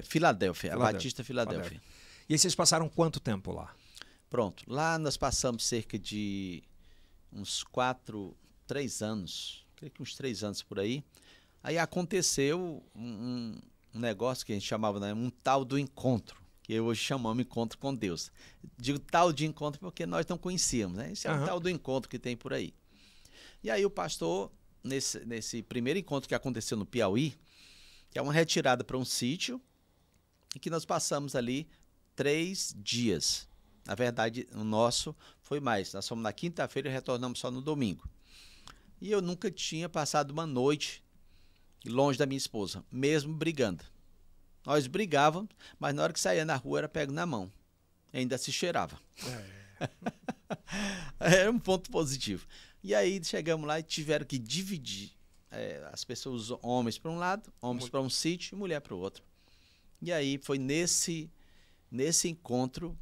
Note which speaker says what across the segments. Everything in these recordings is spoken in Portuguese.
Speaker 1: Filadélfia, a Batista Filadélfia.
Speaker 2: E aí vocês passaram quanto tempo lá?
Speaker 1: Pronto, lá nós passamos cerca de uns 3 anos, creio que uns 3 anos por aí. Aí aconteceu um negócio que a gente chamava, né, um tal do encontro, que hoje chamamos encontro com Deus. Digo tal de encontro porque nós não conhecíamos, né? Esse é um tal do encontro que tem por aí. E aí o pastor, nesse primeiro encontro que aconteceu no Piauí, que é uma retirada para um sítio, e que nós passamos ali 3 dias. Na verdade, o nosso foi mais. Nós fomos na quinta-feira e retornamos só no domingo. E eu nunca tinha passado uma noite longe da minha esposa, mesmo brigando. Nós brigávamos, mas na hora que saía na rua era pego na mão. Ainda se cheirava. Era um ponto positivo. E aí chegamos lá e tiveram que dividir as pessoas, homens para um lado, homens para um sítio e mulher para o outro. E aí foi nesse encontro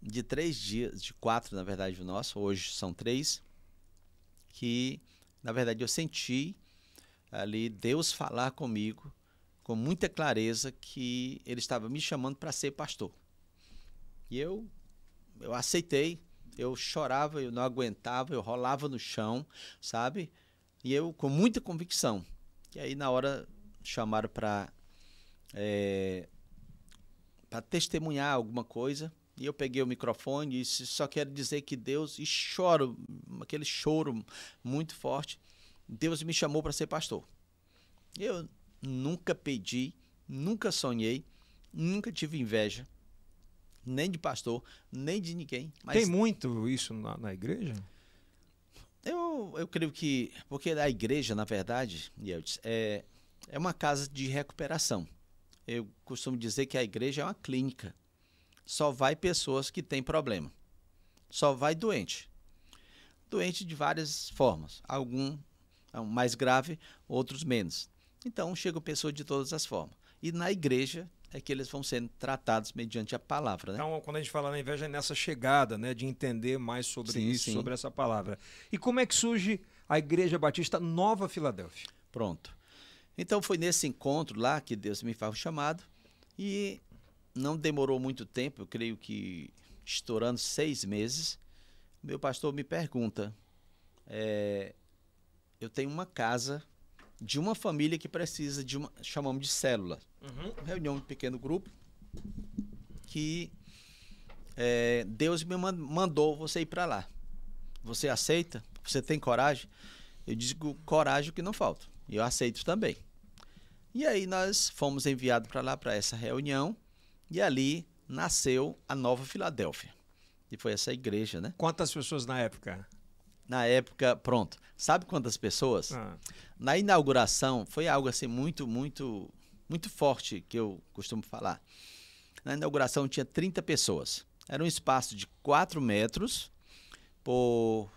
Speaker 1: de 3 dias, de 4 na verdade o nosso, hoje são 3, que na verdade eu senti ali Deus falar comigo com muita clareza que Ele estava me chamando para ser pastor. E eu aceitei, eu chorava, eu não aguentava, eu rolava no chão, sabe? E eu com muita convicção. E aí na hora chamaram para testemunhar alguma coisa, e eu peguei o microfone e disse, só quero dizer que Deus, e choro, aquele choro muito forte, Deus me chamou para ser pastor. Eu nunca pedi, nunca sonhei, nunca tive inveja, nem de pastor, nem de ninguém. Mas
Speaker 2: tem muito isso na igreja?
Speaker 1: Eu creio que, porque a igreja, na verdade, é uma casa de recuperação. Eu costumo dizer que a igreja é uma clínica. Só vai pessoas que têm problema. Só vai doente. Doente de várias formas. Algum mais grave, outros menos. Então, chegam pessoas de todas as formas. E na igreja é que eles vão sendo tratados mediante a palavra, né?
Speaker 2: Então, quando a gente fala na inveja, é nessa chegada, né, de entender mais sobre isso, sobre essa palavra. E como é que surge a Igreja Batista Nova Filadélfia?
Speaker 1: Pronto. Então, foi nesse encontro lá que Deus me faz o chamado e não demorou muito tempo, eu creio que estourando 6 meses, meu pastor me pergunta, eu tenho uma casa de uma família que precisa de chamamos de célula, reunião de pequeno grupo, que Deus me mandou você ir para lá. Você aceita? Você tem coragem? Eu digo coragem que não falta, e eu aceito também. E aí nós fomos enviados para lá, para essa reunião, e ali nasceu a Nova Filadélfia. E foi essa igreja, né?
Speaker 2: Quantas pessoas na época?
Speaker 1: Na época, pronto. Sabe quantas pessoas? Na inauguração, foi algo assim muito, muito, muito forte que eu costumo falar. Na inauguração tinha 30 pessoas. Era um espaço de 4 metros por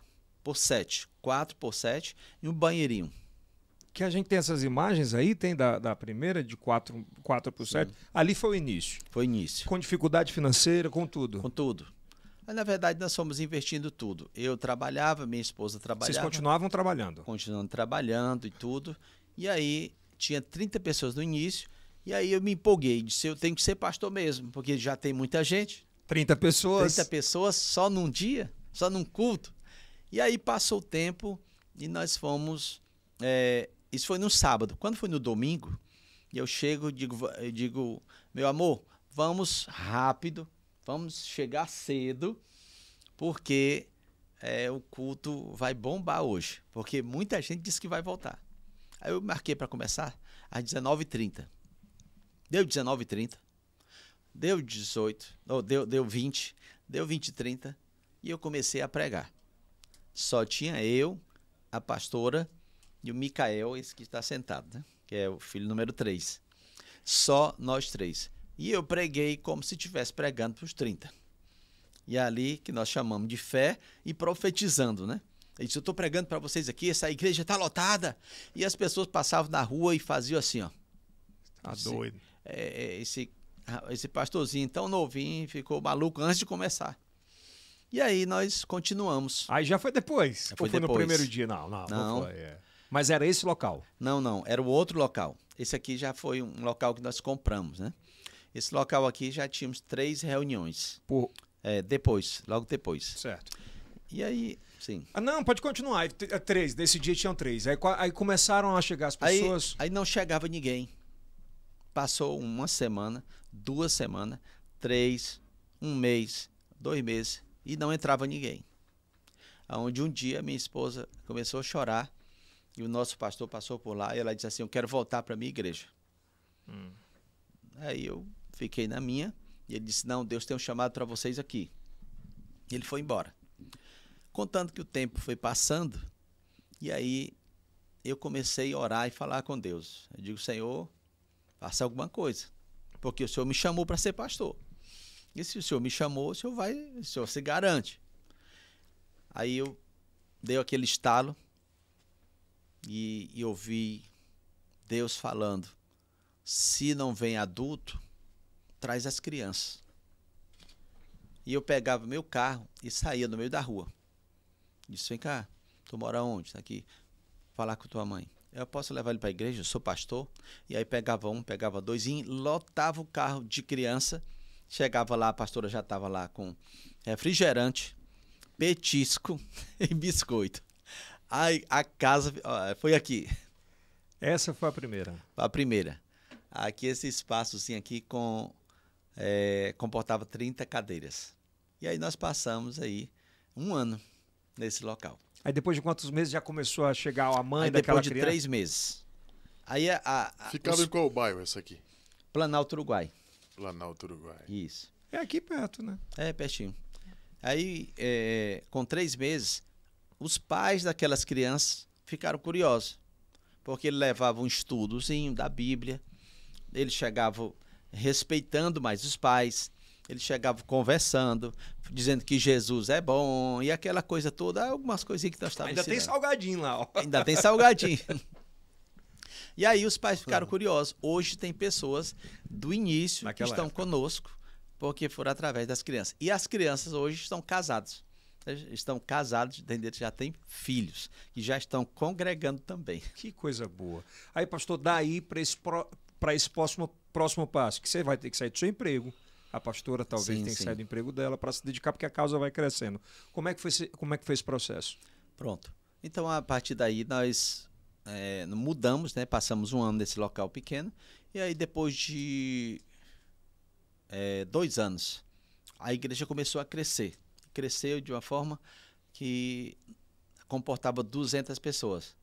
Speaker 1: 7. 4 por 7 e um banheirinho.
Speaker 2: Que a gente tem essas imagens aí, tem da primeira, de 4 por 7. Ali foi o início.
Speaker 1: Foi o início.
Speaker 2: Com dificuldade financeira, com tudo.
Speaker 1: Com tudo. Mas, na verdade, nós fomos investindo tudo. Eu trabalhava, minha esposa trabalhava.
Speaker 2: Vocês continuavam trabalhando?
Speaker 1: Continuando trabalhando e tudo. E aí, tinha 30 pessoas no início. E aí, eu me empolguei. Disse, eu tenho que ser pastor mesmo, porque já tem muita gente.
Speaker 2: 30 pessoas?
Speaker 1: 30 pessoas só num dia, só num culto. E aí, passou o tempo e nós fomos... isso foi no sábado. Quando foi no domingo, eu chego e digo, meu amor, vamos rápido, vamos chegar cedo, porque o culto vai bombar hoje, porque muita gente disse que vai voltar. Aí eu marquei para começar às 19h30. Deu 19h30, deu 18, deu 20, deu 20h30, e eu comecei a pregar. Só tinha eu, a pastora e o Micael, esse que está sentado, né? Que é o filho número 3. Só nós 3. E eu preguei como se estivesse pregando para os 30. E é ali que nós chamamos de fé e profetizando, né? Ele disse, eu estou pregando para vocês aqui, essa igreja está lotada. E as pessoas passavam na rua e faziam assim, ó.
Speaker 2: Tá doido.
Speaker 1: Esse pastorzinho tão novinho ficou maluco antes de começar. E aí nós continuamos.
Speaker 2: Aí já foi depois?
Speaker 1: Foi
Speaker 2: no
Speaker 1: depois.
Speaker 2: primeiro dia? Não foi. Mas era esse local?
Speaker 1: Não, era o outro local. Esse aqui já foi um local que nós compramos, né? Esse local aqui já tínhamos 3 reuniões. Logo depois.
Speaker 2: Certo.
Speaker 1: E aí, sim.
Speaker 2: Não, pode continuar. 3, desse dia tinham 3. Aí começaram a chegar as pessoas.
Speaker 1: Aí não chegava ninguém. Passou 1 semana, 2 semanas, 3, 1 mês, 2 meses, e não entrava ninguém. Onde um dia minha esposa começou a chorar, e o nosso pastor passou por lá, e ela disse assim: eu quero voltar para a minha igreja. Aí eu fiquei na minha, e ele disse: não, Deus tem um chamado para vocês aqui. E ele foi embora. Contando que o tempo foi passando, e aí eu comecei a orar e falar com Deus. Eu digo: Senhor, faça alguma coisa, porque o Senhor me chamou para ser pastor. E se o Senhor me chamou, o Senhor se garante. Aí eu dei aquele estalo e ouvi Deus falando: se não vem adulto, traz as crianças. E eu pegava meu carro e saía no meio da rua. Disse: vem cá, tu mora onde? Tá aqui, falar com tua mãe. Eu posso levar ele para a igreja, eu sou pastor. E aí pegava 1, pegava 2 e lotava o carro de criança. Chegava lá, a pastora já estava lá com refrigerante, petisco e biscoito. Aí a casa foi aqui.
Speaker 2: Essa foi a primeira.
Speaker 1: A primeira. Aqui esse espaçozinho aqui comportava 30 cadeiras. E aí nós passamos aí 1 ano nesse local.
Speaker 2: Aí depois de quantos meses já começou a chegar a mãe
Speaker 1: aí
Speaker 2: daquela
Speaker 1: criança? Depois de 3 meses. Aí
Speaker 3: ficava em qual bairro essa aqui?
Speaker 1: Planalto, Uruguai.
Speaker 3: Planalto, Uruguai.
Speaker 1: Isso.
Speaker 2: É aqui perto, né?
Speaker 1: É, pertinho. Aí, com 3 meses, os pais daquelas crianças ficaram curiosos, porque ele levava um estudozinho da Bíblia, ele chegava respeitando mais os pais, ele chegava conversando, dizendo que Jesus é bom, e aquela coisa toda, algumas coisinhas que nós estávamos
Speaker 2: Ainda tem salgadinho lá, ó.
Speaker 1: Ainda tem salgadinho. E aí os pais ficaram curiosos. Hoje tem pessoas do início que estão conosco, porque foram através das crianças. E as crianças hoje estão casadas. Estão casados, entendeu? Já têm filhos, que já estão congregando também.
Speaker 2: Que coisa boa. Aí, pastor, daí para esse próximo passo, que você vai ter que sair do seu emprego. A pastora talvez tenha que sair do emprego dela para se dedicar, porque a causa vai crescendo. Como é que foi esse processo?
Speaker 1: Pronto. Então, a partir daí, nós mudamos, né? Passamos 1 ano nesse local pequeno. E aí, depois de 2 anos, a igreja começou a crescer. Cresceu de uma forma que comportava 200 pessoas.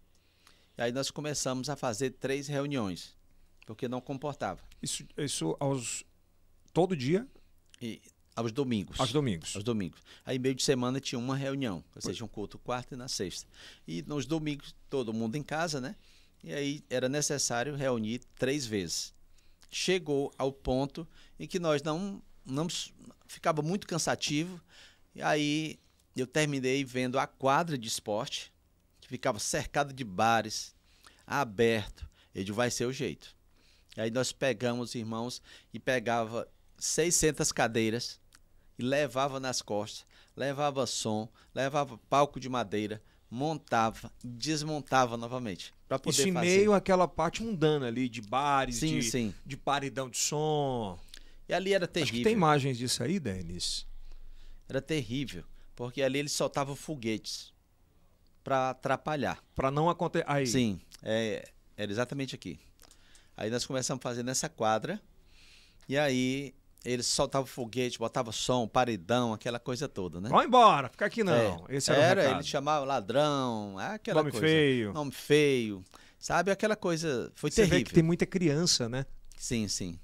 Speaker 1: E aí nós começamos a fazer 3 reuniões, porque não comportava.
Speaker 2: Isso todo dia?
Speaker 1: E aos domingos.
Speaker 2: Aos domingos.
Speaker 1: Aos domingos. Aí meio de semana tinha uma reunião, ou seja, um culto quarta e na sexta. E nos domingos, todo mundo em casa, né? E aí era necessário reunir 3 vezes. Chegou ao ponto em que nós não ficava muito cansativo. E aí eu terminei vendo a quadra de esporte, que ficava cercada de bares, aberto. Eu digo: vai ser o jeito. E aí nós pegamos, irmãos, e pegava 600 cadeiras e levava nas costas, levava som, levava palco de madeira, montava, desmontava novamente. Para poder
Speaker 2: fazer. Isso em meio àquela parte mundana ali, de bares, de paredão de som.
Speaker 1: E ali era terrível.
Speaker 2: Acho que tem imagens disso aí, Denis.
Speaker 1: Era terrível, porque ali eles soltavam foguetes para atrapalhar.
Speaker 2: Para não acontecer. Aí.
Speaker 1: Sim, era exatamente aqui. Aí nós começamos a fazer nessa quadra, e aí eles soltavam foguete, botavam som, paredão, aquela coisa toda, né?
Speaker 2: Vai embora, fica aqui não. Esse era o recado.
Speaker 1: Ele chamava ladrão, aquela
Speaker 2: nome
Speaker 1: coisa.
Speaker 2: Feio.
Speaker 1: Nome feio. Sabe, aquela coisa, foi terrível.
Speaker 2: Você vê que tem muita criança, né?
Speaker 1: Sim, sim.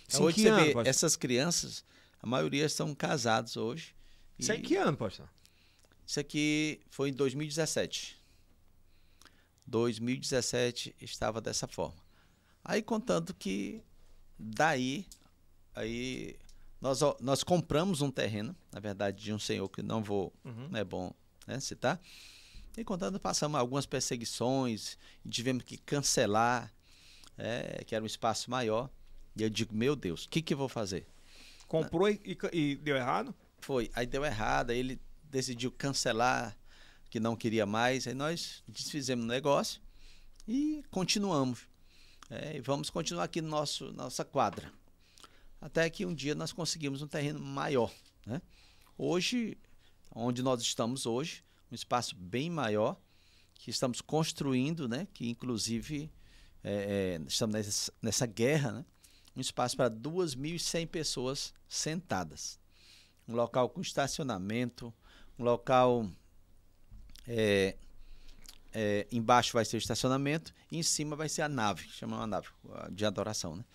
Speaker 2: Então,
Speaker 1: hoje você vê, essas crianças, a maioria estão casados hoje.
Speaker 2: Isso é em que ano, pastor?
Speaker 1: Isso aqui foi em 2017. 2017 estava dessa forma. Aí contando que daí nós compramos um terreno, na verdade, de um senhor que não é bom, né, citar. E contando, passamos algumas perseguições, e tivemos que cancelar, que era um espaço maior. E eu digo: meu Deus, o que eu vou fazer?
Speaker 2: Comprou e deu errado?
Speaker 1: Foi, aí deu errado, aí ele decidiu cancelar, que não queria mais, aí nós desfizemos o negócio e continuamos. E vamos continuar aqui no nossa quadra. Até que um dia nós conseguimos um terreno maior, né? Hoje, onde nós estamos hoje, um espaço bem maior, que estamos construindo, né? Que inclusive estamos nessa guerra, né? Um espaço para 2.100 pessoas sentadas. Um local com estacionamento, um local... embaixo vai ser o estacionamento e em cima vai ser a nave, chama uma nave de adoração, né?